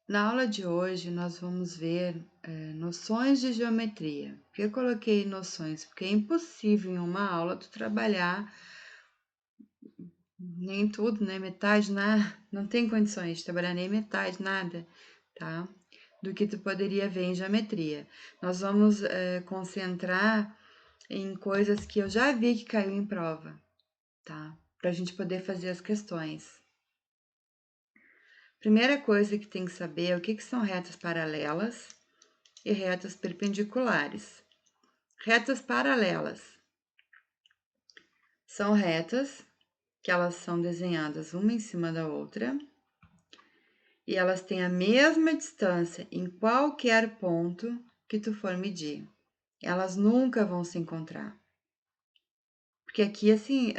Na aula de hoje, nós vamos ver noções de geometria. Por que eu coloquei noções? Porque é impossível em uma aula tu trabalhar nem tudo, né? Metade, nada. Não tem condições de trabalhar nem metade, nada, tá? Do que tu poderia ver em geometria. Nós vamos concentrar em coisas que eu já vi que caiu em prova, tá? Pra gente poder fazer as questões. Primeira coisa que tem que saber é o que são retas paralelas e retas perpendiculares. Retas paralelas são retas que elas são desenhadas uma em cima da outra e elas têm a mesma distância em qualquer ponto que tu for medir. Elas nunca vão se encontrar. Porque aqui, assim,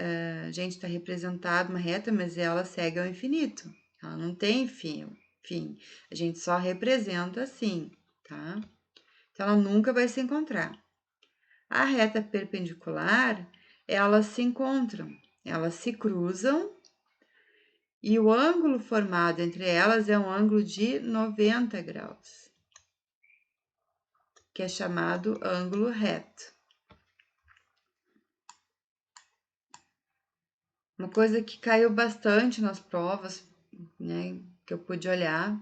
a gente está representado uma reta, mas ela segue ao infinito. Ela não tem fim. A gente só representa assim, tá? Então, ela nunca vai se encontrar. A reta perpendicular, elas se encontram, elas se cruzam e o ângulo formado entre elas é um ângulo de 90 graus, que é chamado ângulo reto. Uma coisa que caiu bastante nas provas, né, que eu pude olhar,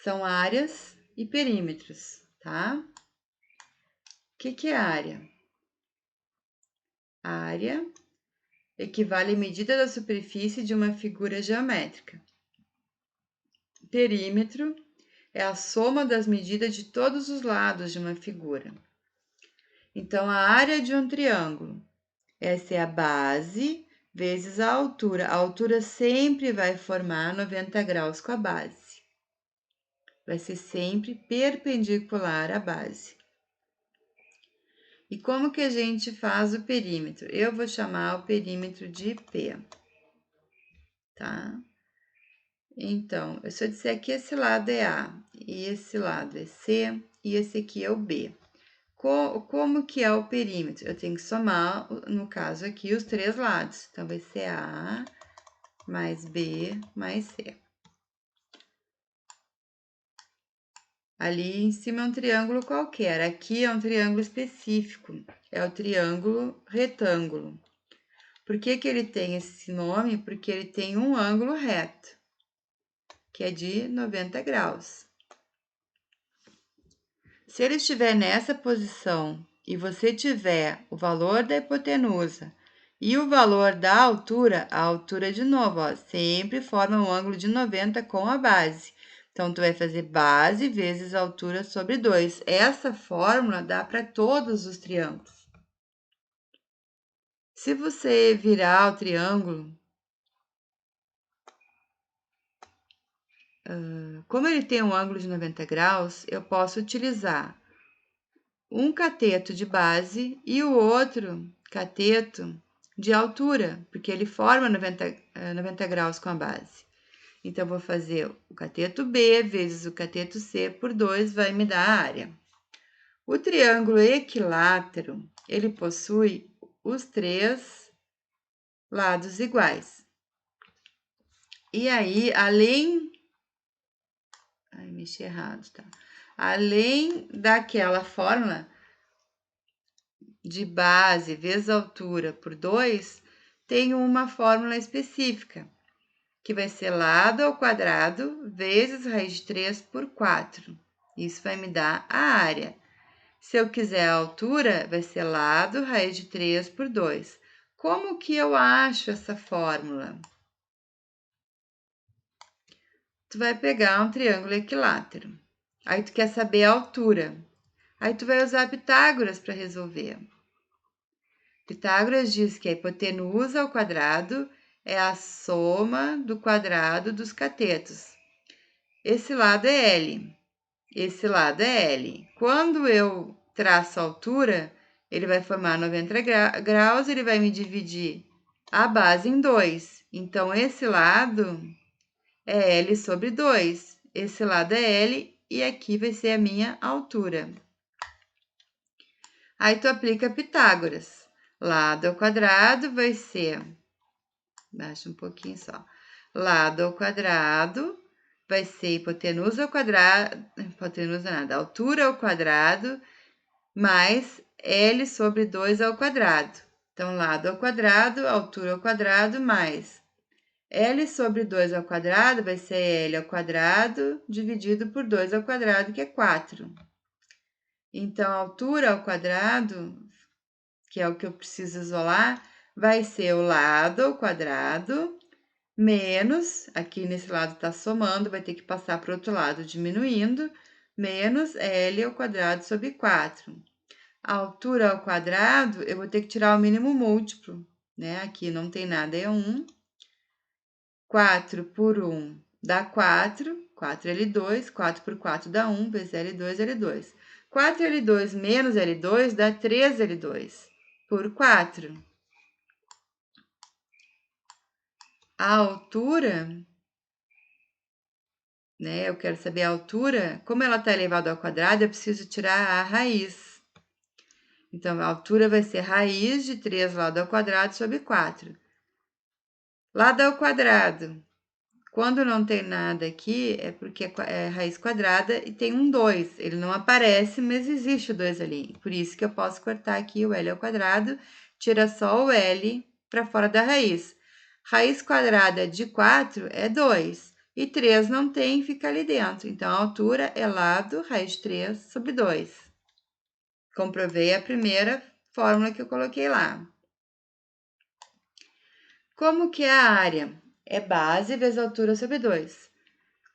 são áreas e perímetros, tá? O que é área? A área equivale à medida da superfície de uma figura geométrica. Perímetro é a soma das medidas de todos os lados de uma figura. Então, a área de um triângulo, essa é a base vezes a altura. A altura sempre vai formar 90 graus com a base. Vai ser sempre perpendicular à base. E como que a gente faz o perímetro? Eu vou chamar o perímetro de P, tá? Então, se eu disser que esse lado é A, e esse lado é C, e esse aqui é o B. Como que é o perímetro? Eu tenho que somar, no caso aqui, os três lados. Então, vai ser A mais B mais C. Ali em cima é um triângulo qualquer. Aqui é um triângulo específico. É o triângulo retângulo. Por que ele tem esse nome? Porque ele tem um ângulo reto, que é de 90 graus. Se ele estiver nessa posição e você tiver o valor da hipotenusa e o valor da altura, a altura de novo, ó, sempre forma um ângulo de 90 com a base. Então, tu vai fazer base vezes altura sobre 2. Essa fórmula dá para todos os triângulos. Se você virar o triângulo, como ele tem um ângulo de 90 graus, eu posso utilizar um cateto de base e o outro cateto de altura, porque ele forma 90 graus com a base. Então, vou fazer o cateto B vezes o cateto C por 2, vai me dar a área. O triângulo equilátero, ele possui os três lados iguais. E aí, mexi errado, tá? Além daquela fórmula de base vezes altura por 2, tem uma fórmula específica, que vai ser lado ao quadrado vezes raiz de 3 por 4. Isso vai me dar a área. Se eu quiser a altura, vai ser lado raiz de 3 por 2. Como que eu acho essa fórmula? Tu vai pegar um triângulo equilátero. Aí tu quer saber a altura. Aí tu vai usar Pitágoras para resolver. Pitágoras diz que a hipotenusa ao quadrado é a soma do quadrado dos catetos. Esse lado é L, esse lado é L. Quando eu traço a altura, ele vai formar 90 graus, ele vai me dividir a base em 2. Então, esse lado é L sobre 2. Esse lado é L e aqui vai ser a minha altura. Aí, tu aplica Pitágoras. Lado ao quadrado vai ser... Baixa um pouquinho só. Lado ao quadrado vai ser hipotenusa ao quadrado, hipotenusa nada, altura ao quadrado, mais L sobre 2 ao quadrado. Então, lado ao quadrado, altura ao quadrado, mais L sobre 2 ao quadrado vai ser L ao quadrado dividido por 2 ao quadrado, que é 4. Então, a altura ao quadrado, que é o que eu preciso isolar, vai ser o lado ao quadrado menos, aqui nesse lado está somando, vai ter que passar para o outro lado diminuindo, menos L ao quadrado sobre 4. A altura ao quadrado, eu vou ter que tirar o mínimo múltiplo, né? Aqui não tem nada, é 1. 4 por 1 dá 4, 4L2, 4 por 4 dá 1, vezes L2, L2. 4L2 menos L2 dá 3L2 por 4. A altura, né? Eu quero saber a altura. Como ela está elevada ao quadrado, eu preciso tirar a raiz. Então, a altura vai ser raiz de 3 lado ao quadrado sobre 4. Lado ao quadrado. Quando não tem nada aqui, é porque é raiz quadrada e tem um 2. Ele não aparece, mas existe o 2 ali. Por isso que eu posso cortar aqui o L ao quadrado, tira só o L para fora da raiz. Raiz quadrada de 4 é 2. E 3 não tem, fica ali dentro. Então, a altura é lado raiz de 3 sobre 2. Comprovei a primeira fórmula que eu coloquei lá. Como que é a área? É base vezes altura sobre 2.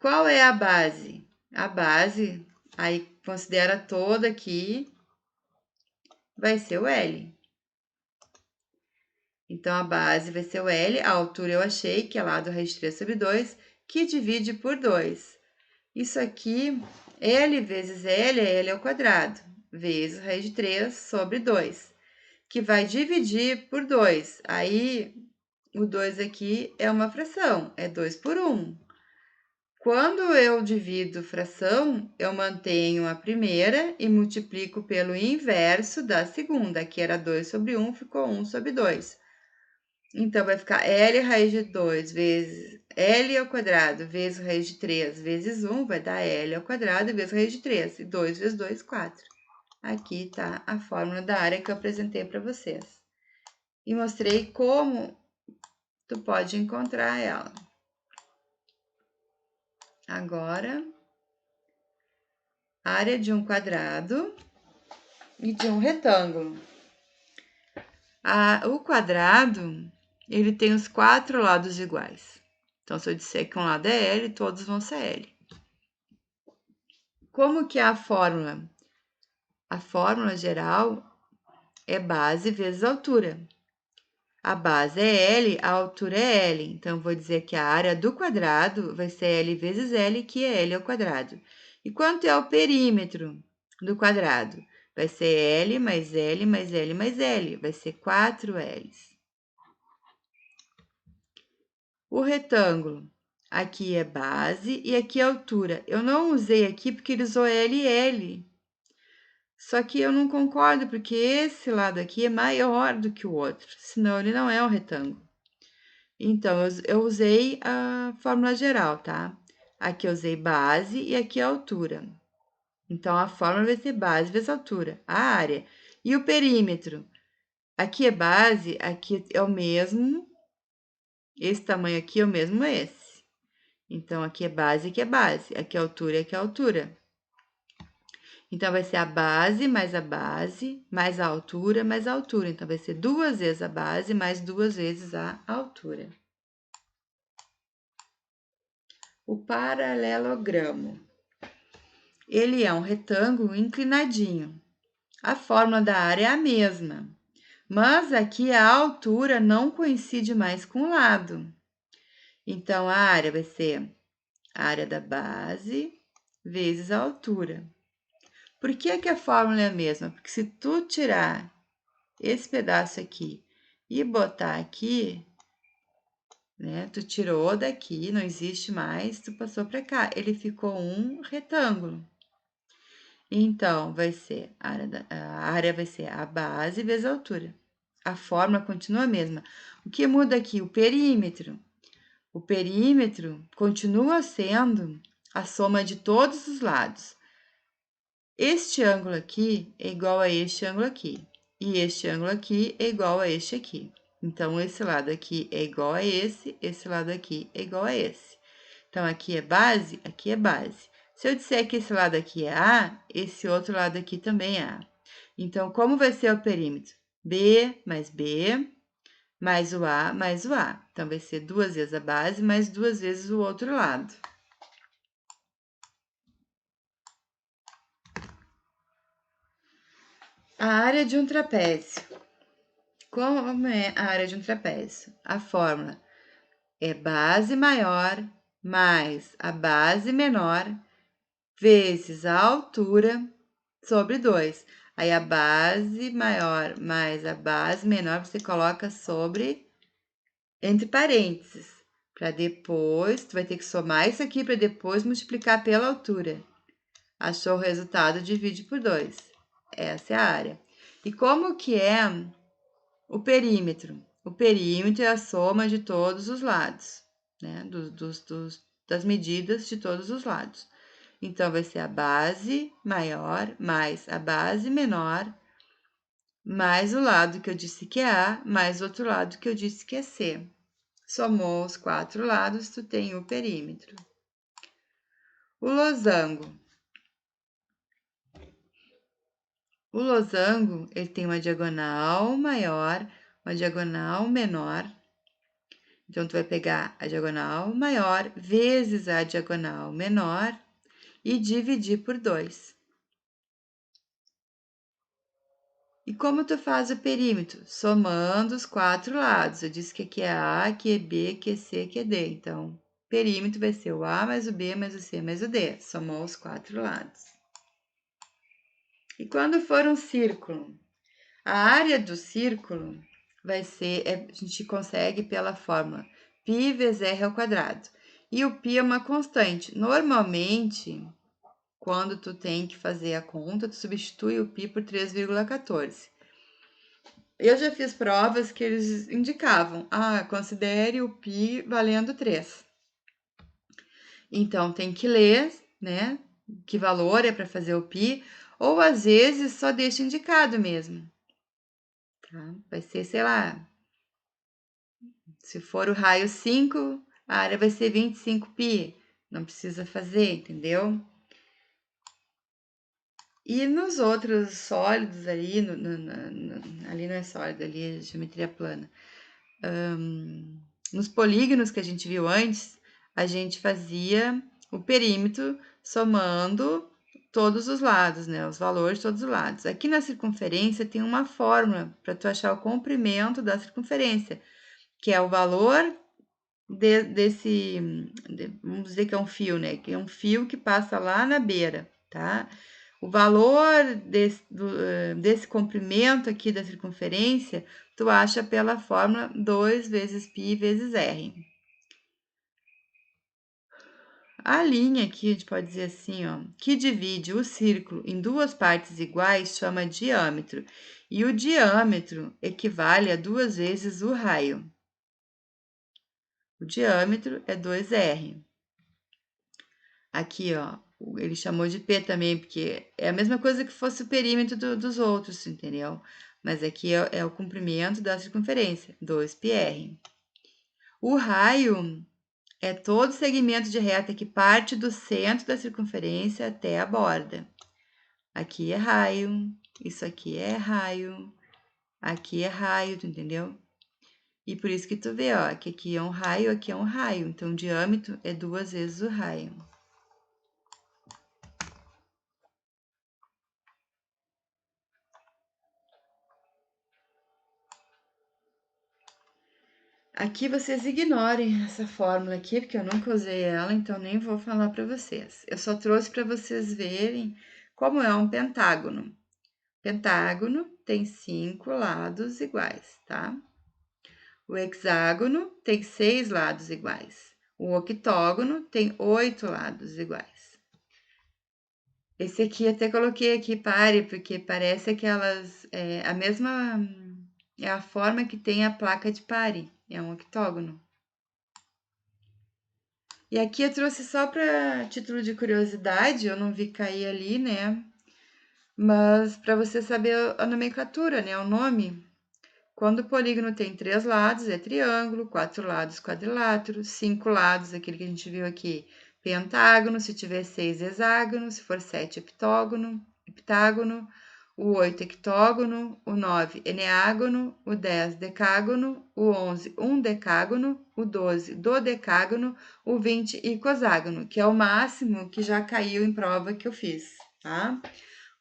Qual é a base? A base, aí considera toda aqui, vai ser o L. Então, a base vai ser o L, a altura eu achei, que é lá do raiz de 3 sobre 2, que divide por 2. Isso aqui, L vezes L é L ao quadrado, vezes raiz de 3 sobre 2, que vai dividir por 2. Aí, o 2 aqui é uma fração, é 2 por 1. Quando eu divido fração, eu mantenho a primeira e multiplico pelo inverso da segunda, que era 2 sobre 1, ficou 1 sobre 2. Então, vai ficar L raiz de 2 vezes L ao quadrado vezes raiz de 3 vezes 1, vai dar L ao quadrado vezes raiz de 3. E 2 vezes 2, 4. Aqui está a fórmula da área que eu apresentei para vocês. E mostrei como tu pode encontrar ela. Agora, área de um quadrado e de um retângulo. O quadrado, ele tem os 4 lados iguais. Então, se eu disser que um lado é L, todos vão ser L. Como que é a fórmula? A fórmula geral é base vezes altura. A base é L, a altura é L. Então, eu vou dizer que a área do quadrado vai ser L vezes L, que é L ao quadrado. E quanto é o perímetro do quadrado? Vai ser L mais L mais L mais L. Vai ser 4Ls. O retângulo, aqui é base e aqui é altura. Eu não usei aqui porque ele usou L e L. Só que eu não concordo, porque esse lado aqui é maior do que o outro, senão ele não é um retângulo. Então, eu usei a fórmula geral, tá? Aqui eu usei base e aqui a altura. Então, a fórmula vai ser base vezes altura, a área. E o perímetro? Aqui é base, aqui é o mesmo, esse tamanho aqui é o mesmo esse. Então, aqui é base, aqui é base, aqui é altura, aqui é altura. Então, vai ser a base, mais a altura, mais a altura. Então, vai ser 2 vezes a base, mais 2 vezes a altura. O paralelogramo. Ele é um retângulo inclinadinho. A fórmula da área é a mesma, mas aqui a altura não coincide mais com o lado. Então, a área vai ser a área da base vezes a altura. Por que que a fórmula é a mesma? Porque se tu tirar esse pedaço aqui e botar aqui, né? Tu tirou daqui, não existe mais, tu passou para cá. Ele ficou um retângulo. Então, vai ser a área vai ser a base vezes a altura. A fórmula continua a mesma. O que muda aqui? O perímetro. O perímetro continua sendo a soma de todos os lados. Este ângulo aqui é igual a este ângulo aqui. E este ângulo aqui é igual a este aqui. Então, esse lado aqui é igual a esse lado aqui é igual a esse. Então, aqui é base, aqui é base. Se eu disser que esse lado aqui é A, esse outro lado aqui também é A. Então, como vai ser o perímetro? B mais B, mais o A, mais o A. Então, vai ser 2 vezes a base, mais 2 vezes o outro lado. A área de um trapézio. Como é a área de um trapézio? A fórmula é base maior mais a base menor vezes a altura sobre 2. Aí, a base maior mais a base menor, você coloca sobre, entre parênteses, para depois, tu vai ter que somar isso aqui para depois multiplicar pela altura. Achou o resultado, divide por 2. Essa é a área. E como que é o perímetro? O perímetro é a soma de todos os lados, né? Das medidas de todos os lados. Então, vai ser a base maior mais a base menor, mais o lado que eu disse que é A, mais o outro lado que eu disse que é C. Somou os 4 lados, tu tem o perímetro. O losango. O losango, ele tem uma diagonal maior, uma diagonal menor. Então, tu vai pegar a diagonal maior vezes a diagonal menor e dividir por 2. E como tu faz o perímetro? Somando os 4 lados. Eu disse que aqui é A, aqui é B, aqui é C, aqui é D. Então, perímetro vai ser o A mais o B mais o C mais o D. Somou os 4 lados. E quando for um círculo? A área do círculo vai ser, a gente consegue pela fórmula π vezes r ao quadrado. E o π é uma constante. Normalmente, quando tu tem que fazer a conta, tu substitui o π por 3,14. Eu já fiz provas que eles indicavam, considere o π valendo 3. Então, tem que ler, né, que valor é para fazer o π, ou às vezes só deixa indicado mesmo. Tá? Vai ser, sei lá, se for o raio 5, a área vai ser 25π. Não precisa fazer, entendeu? E nos outros sólidos ali, ali não é sólido, ali é geometria plana. Nos polígonos que a gente viu antes, a gente fazia o perímetro somando todos os lados, né? Os valores de todos os lados. Aqui na circunferência tem uma fórmula para tu achar o comprimento da circunferência, que é o valor vamos dizer que é um fio, né? Que é um fio que passa lá na beira, tá? O valor desse comprimento aqui da circunferência, tu acha pela fórmula 2 vezes π vezes r. A linha aqui, a gente pode dizer assim, ó, que divide o círculo em duas partes iguais, chama diâmetro. E o diâmetro equivale a 2 vezes o raio. O diâmetro é 2r. Aqui, ó, ele chamou de P também, porque é a mesma coisa que fosse o perímetro dos outros, entendeu? Mas aqui é o comprimento da circunferência, 2πr. O raio é todo segmento de reta que parte do centro da circunferência até a borda. Aqui é raio, isso aqui é raio, aqui é raio, tu entendeu? E por isso que tu vê, ó, que aqui é um raio, aqui é um raio. Então, o diâmetro é 2 vezes o raio. Aqui vocês ignorem essa fórmula aqui, porque eu nunca usei ela, então nem vou falar para vocês. Eu só trouxe para vocês verem como é um pentágono. Pentágono tem 5 lados iguais, tá? O hexágono tem 6 lados iguais. O octógono tem 8 lados iguais. Esse aqui até coloquei aqui pare, porque parece aquelas... a mesma... É a forma que tem a placa de pare, é um octógono. E aqui eu trouxe só para título de curiosidade, eu não vi cair ali, né? Mas para você saber a nomenclatura, né? O nome. Quando o polígono tem 3 lados, é triângulo, 4 lados, quadrilátero, 5 lados, aquele que a gente viu aqui, pentágono, se tiver 6, hexágono, se for 7, heptágono, o 8, hectógono, o 9, eneágono, o 10, decágono, o 11, decágono, o 12, dodecágono, o 20, icoságono, que é o máximo que já caiu em prova que eu fiz, tá?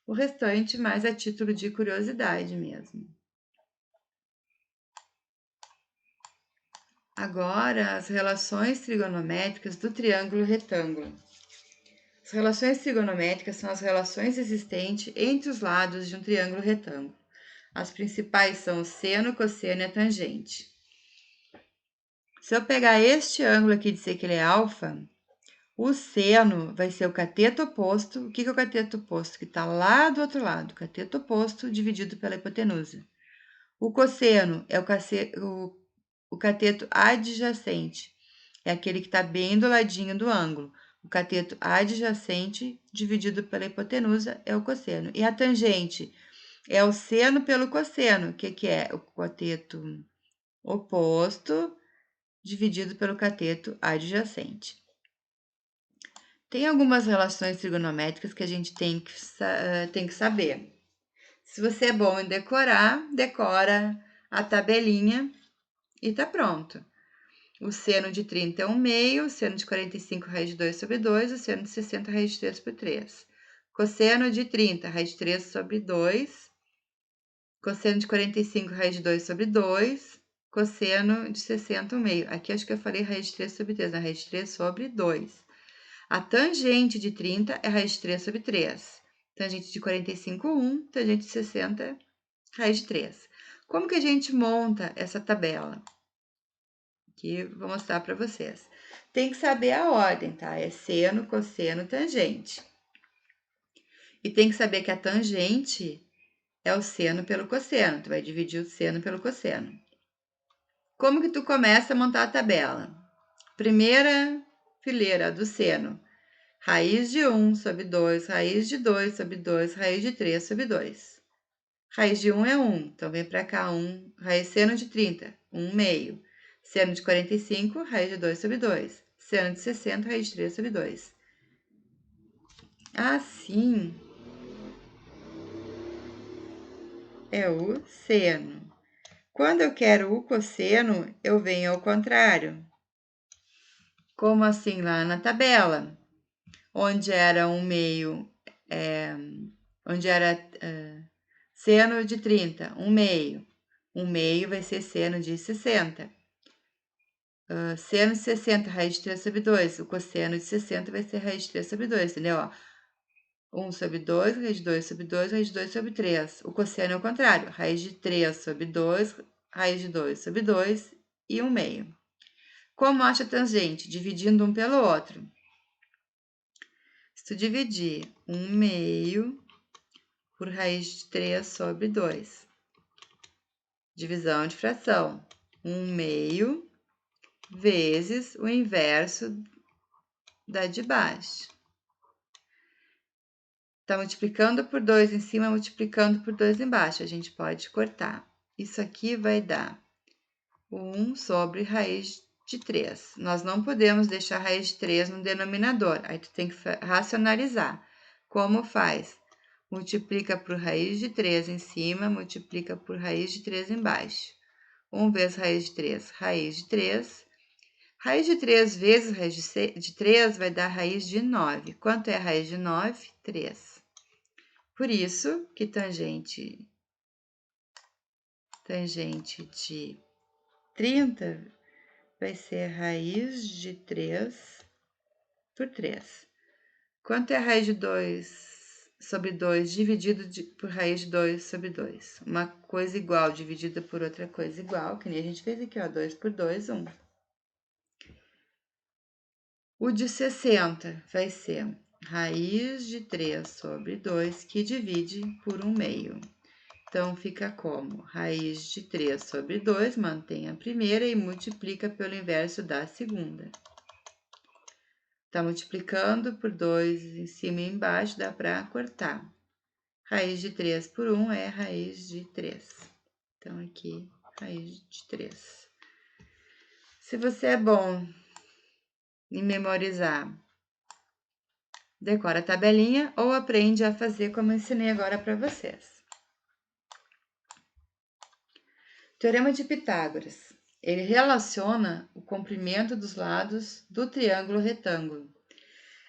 O restante mais a título de curiosidade mesmo. Agora, as relações trigonométricas do triângulo retângulo. As relações trigonométricas são as relações existentes entre os lados de um triângulo retângulo. As principais são o seno, cosseno e a tangente. Se eu pegar este ângulo aqui e dizer que ele é alfa, o seno vai ser o cateto oposto. O que é o cateto oposto? Que está lá do outro lado. O cateto oposto dividido pela hipotenusa. O cosseno é o cateto adjacente. É aquele que está bem do ladinho do ângulo. O cateto adjacente dividido pela hipotenusa é o cosseno. E a tangente é o seno pelo cosseno. O que é? O cateto oposto dividido pelo cateto adjacente. Tem algumas relações trigonométricas que a gente tem que saber. Se você é bom em decorar, decora a tabelinha e tá pronto. O seno de 30 é 1/2, o seno de 45 raiz de 2 sobre 2, o seno de 60 raiz de 3 por 3. Cosseno de 30, raiz de 3 sobre 2. Cosseno de 45, raiz de 2 sobre 2. Cosseno de 60, 1/2. Aqui acho que eu falei raiz de 3 sobre 3, na raiz de 3 sobre 2. A tangente de 30 é raiz de 3 sobre 3. Tangente de 45, 1. Tangente de 60, raiz de 3. Como que a gente monta essa tabela? Que vou mostrar para vocês. Tem que saber a ordem, tá? É seno, cosseno, tangente. E tem que saber que a tangente é o seno pelo cosseno. Tu vai dividir o seno pelo cosseno. Como que tu começa a montar a tabela? Primeira fileira do seno. Raiz de 1 sobre 2, raiz de 2 sobre 2, raiz de 3 sobre 2. Raiz de 1 é 1, então vem para cá 1. Raiz seno de 30, 1/2. Seno de 45, raiz de 2 sobre 2. Seno de 60, raiz de 3 sobre 2. Assim é o seno. Quando eu quero o cosseno, eu venho ao contrário. Como assim lá na tabela? Onde era 1/2, onde era seno de 30, 1/2. 1/2 vai ser seno de 60. Seno de 60, raiz de 3 sobre 2. O cosseno de 60 vai ser raiz de 3 sobre 2, entendeu? 1 sobre 2, raiz de 2 sobre 2, raiz de 2 sobre 3. O cosseno é o contrário. Raiz de 3 sobre 2, raiz de 2 sobre 2 e 1/2. Como acha a tangente? Dividindo um pelo outro. Se tu dividir 1/2 por raiz de 3 sobre 2. Divisão de fração. 1/2 vezes o inverso da de baixo. Tá multiplicando por 2 em cima, multiplicando por 2 embaixo. A gente pode cortar. Isso aqui vai dar 1 sobre raiz de 3. Nós não podemos deixar raiz de 3 no denominador. Aí tu tem que racionalizar. Como faz? Multiplica por raiz de 3 em cima, multiplica por raiz de 3 embaixo. 1 vezes raiz de 3, raiz de 3. Raiz de 3 vezes raiz de 3 vai dar raiz de 9. Quanto é a raiz de 9? 3. Por isso que tangente de 30 vai ser raiz de 3 por 3. Quanto é a raiz de 2 sobre 2 dividido por raiz de 2 sobre 2? Uma coisa igual dividida por outra coisa igual, que nem a gente fez aqui, ó, 2 por 2, 1. O de 60 vai ser raiz de 3 sobre 2, que divide por 1/2. Então, fica como? Raiz de 3 sobre 2, mantém a primeira e multiplica pelo inverso da segunda. Tá multiplicando por 2 em cima e embaixo, dá para cortar. Raiz de 3 por 1 é raiz de 3. Então, aqui, raiz de 3. Se você é bom em memorizar, decora a tabelinha ou aprende a fazer como eu ensinei agora para vocês. Teorema de Pitágoras. Ele relaciona o comprimento dos lados do triângulo retângulo.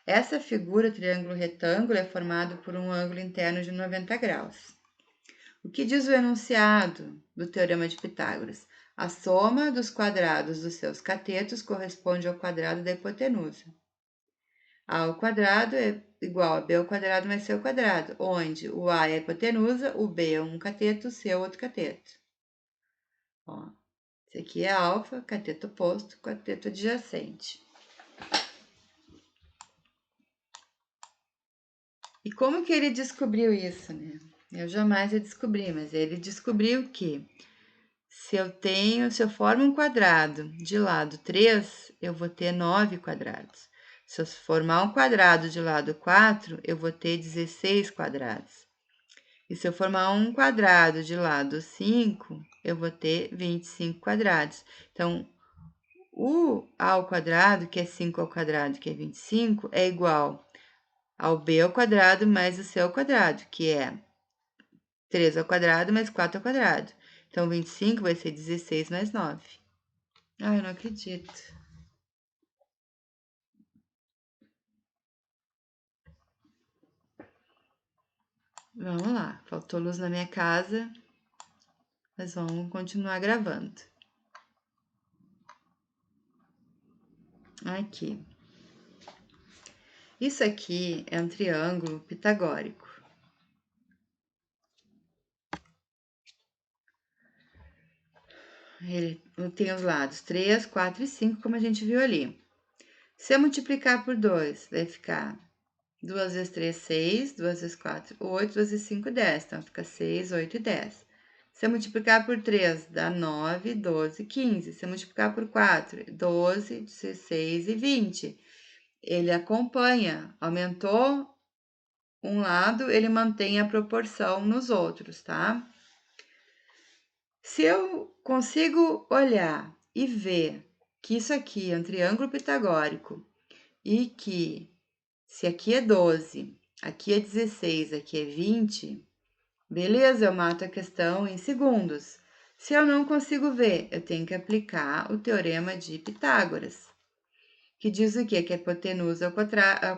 Essa figura triângulo retângulo é formado por um ângulo interno de 90 graus. O que diz o enunciado do Teorema de Pitágoras? A soma dos quadrados dos seus catetos corresponde ao quadrado da hipotenusa. A ao quadrado é igual a b ao quadrado mais c ao quadrado, onde o a é a hipotenusa, o b é um cateto, o c é outro cateto. Ó, esse aqui é alfa, cateto oposto, cateto adjacente. E como que ele descobriu isso, né? Eu jamais ia descobrir, mas ele descobriu que se eu formo um quadrado de lado 3, eu vou ter 9 quadrados. Se eu formar um quadrado de lado 4, eu vou ter 16 quadrados. E se eu formar um quadrado de lado 5, eu vou ter 25 quadrados. Então, o a ao quadrado, que é 5 ao quadrado, que é 25, é igual ao b ao quadrado mais o c ao quadrado, que é 3 ao quadrado mais 4 ao quadrado. Então, 25 vai ser 16 mais 9. Ah, eu não acredito. Vamos lá, faltou luz na minha casa, mas vamos continuar gravando. Aqui. Isso aqui é um triângulo pitagórico. Ele tem os lados 3, 4 e 5, como a gente viu ali. Se eu multiplicar por 2, vai ficar 2 vezes 3, 6, 2 vezes 4, 8, 2 vezes 5, 10. Então, fica 6, 8 e 10. Se eu multiplicar por 3, dá 9, 12, 15. Se eu multiplicar por 4, 12, 16 e 20. Ele acompanha, aumentou um lado, ele mantém a proporção nos outros, tá? Se eu consigo olhar e ver que isso aqui é um triângulo pitagórico e que se aqui é 12, aqui é 16, aqui é 20, beleza, eu mato a questão em segundos. Se eu não consigo ver, eu tenho que aplicar o Teorema de Pitágoras, que diz o quê? Que a hipotenusa ao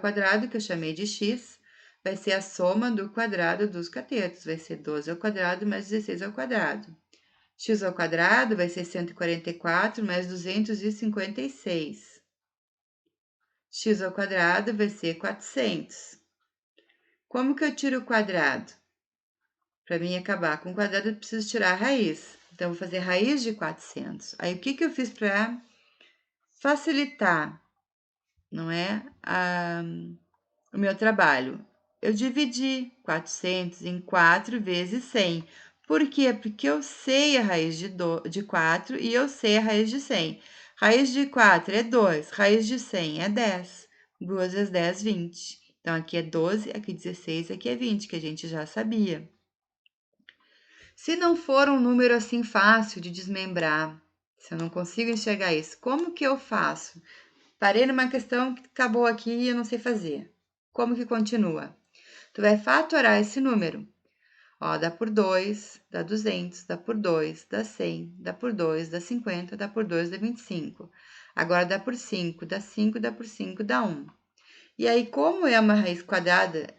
quadrado, que eu chamei de x, vai ser a soma do quadrado dos catetos, vai ser 12 ao quadrado mais 16 ao quadrado. X ao quadrado vai ser 144 mais 256. X ao quadrado vai ser 400. Como que eu tiro o quadrado? Para mim acabar com o quadrado, eu preciso tirar a raiz. Então, vou fazer raiz de 400. Aí, o que que eu fiz para facilitar, não é, o meu trabalho? Eu dividi 400 em 4 vezes 100. Por quê? Porque eu sei a raiz de 4 e eu sei a raiz de 100. Raiz de 4 é 2, raiz de 100 é 10. 2 vezes 10, 20. Então, aqui é 12, aqui 16, aqui é 20, que a gente já sabia. Se não for um número assim fácil de desmembrar, se eu não consigo enxergar isso, como que eu faço? Parei numa questão que acabou aqui e eu não sei fazer. Como que continua? Tu vai fatorar esse número. Ó, dá por 2, dá 200, dá por 2, dá 100, dá por 2, dá 50, dá por 2, dá 25. Agora dá por 5, dá 5, dá por 5, dá 1. E aí, como é uma raiz quadrada,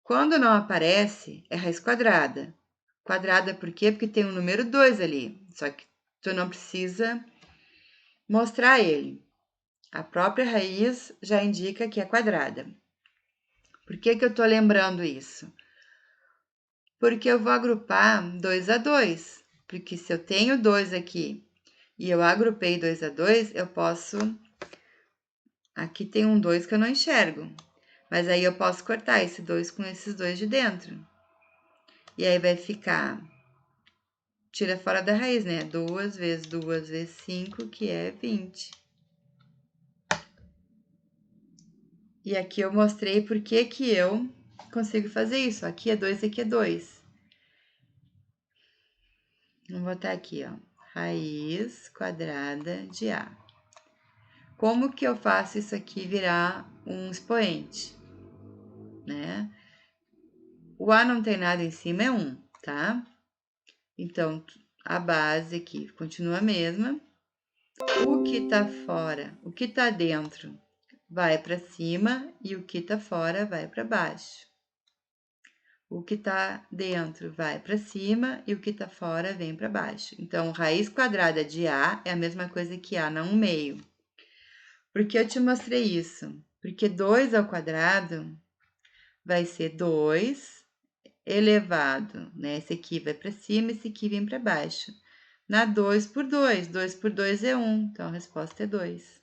quando não aparece, é raiz quadrada. Quadrada por quê? Porque tem um número 2 ali, só que tu não precisa mostrar ele. A própria raiz já indica que é quadrada. Por que que eu tô lembrando isso? Porque eu vou agrupar 2 a 2. Porque se eu tenho 2 aqui e eu agrupei 2 a 2, eu posso... Aqui tem um 2 que eu não enxergo. Mas aí eu posso cortar esse 2 com esses 2 de dentro. E aí vai ficar... Tira fora da raiz, né? 2 vezes 2 vezes 5, que é 20. E aqui eu mostrei por que eu consigo fazer isso. Aqui é 2, aqui é 2. Vamos botar aqui, ó. Raiz quadrada de A. Como que eu faço isso aqui virar um expoente, né? O A não tem nada em cima, é 1, tá? Então, a base aqui continua a mesma. O que tá fora, o que tá dentro vai para cima e o que tá fora vai para baixo. O que tá dentro vai para cima e o que tá fora vem para baixo. Então, raiz quadrada de A é a mesma coisa que A na 1/2. Por que eu te mostrei isso? Porque 2 ao quadrado vai ser 2 elevado, né? Esse aqui vai para cima, esse aqui vem para baixo. Na 2 por 2, 2 por 2 é 1, então a resposta é 2.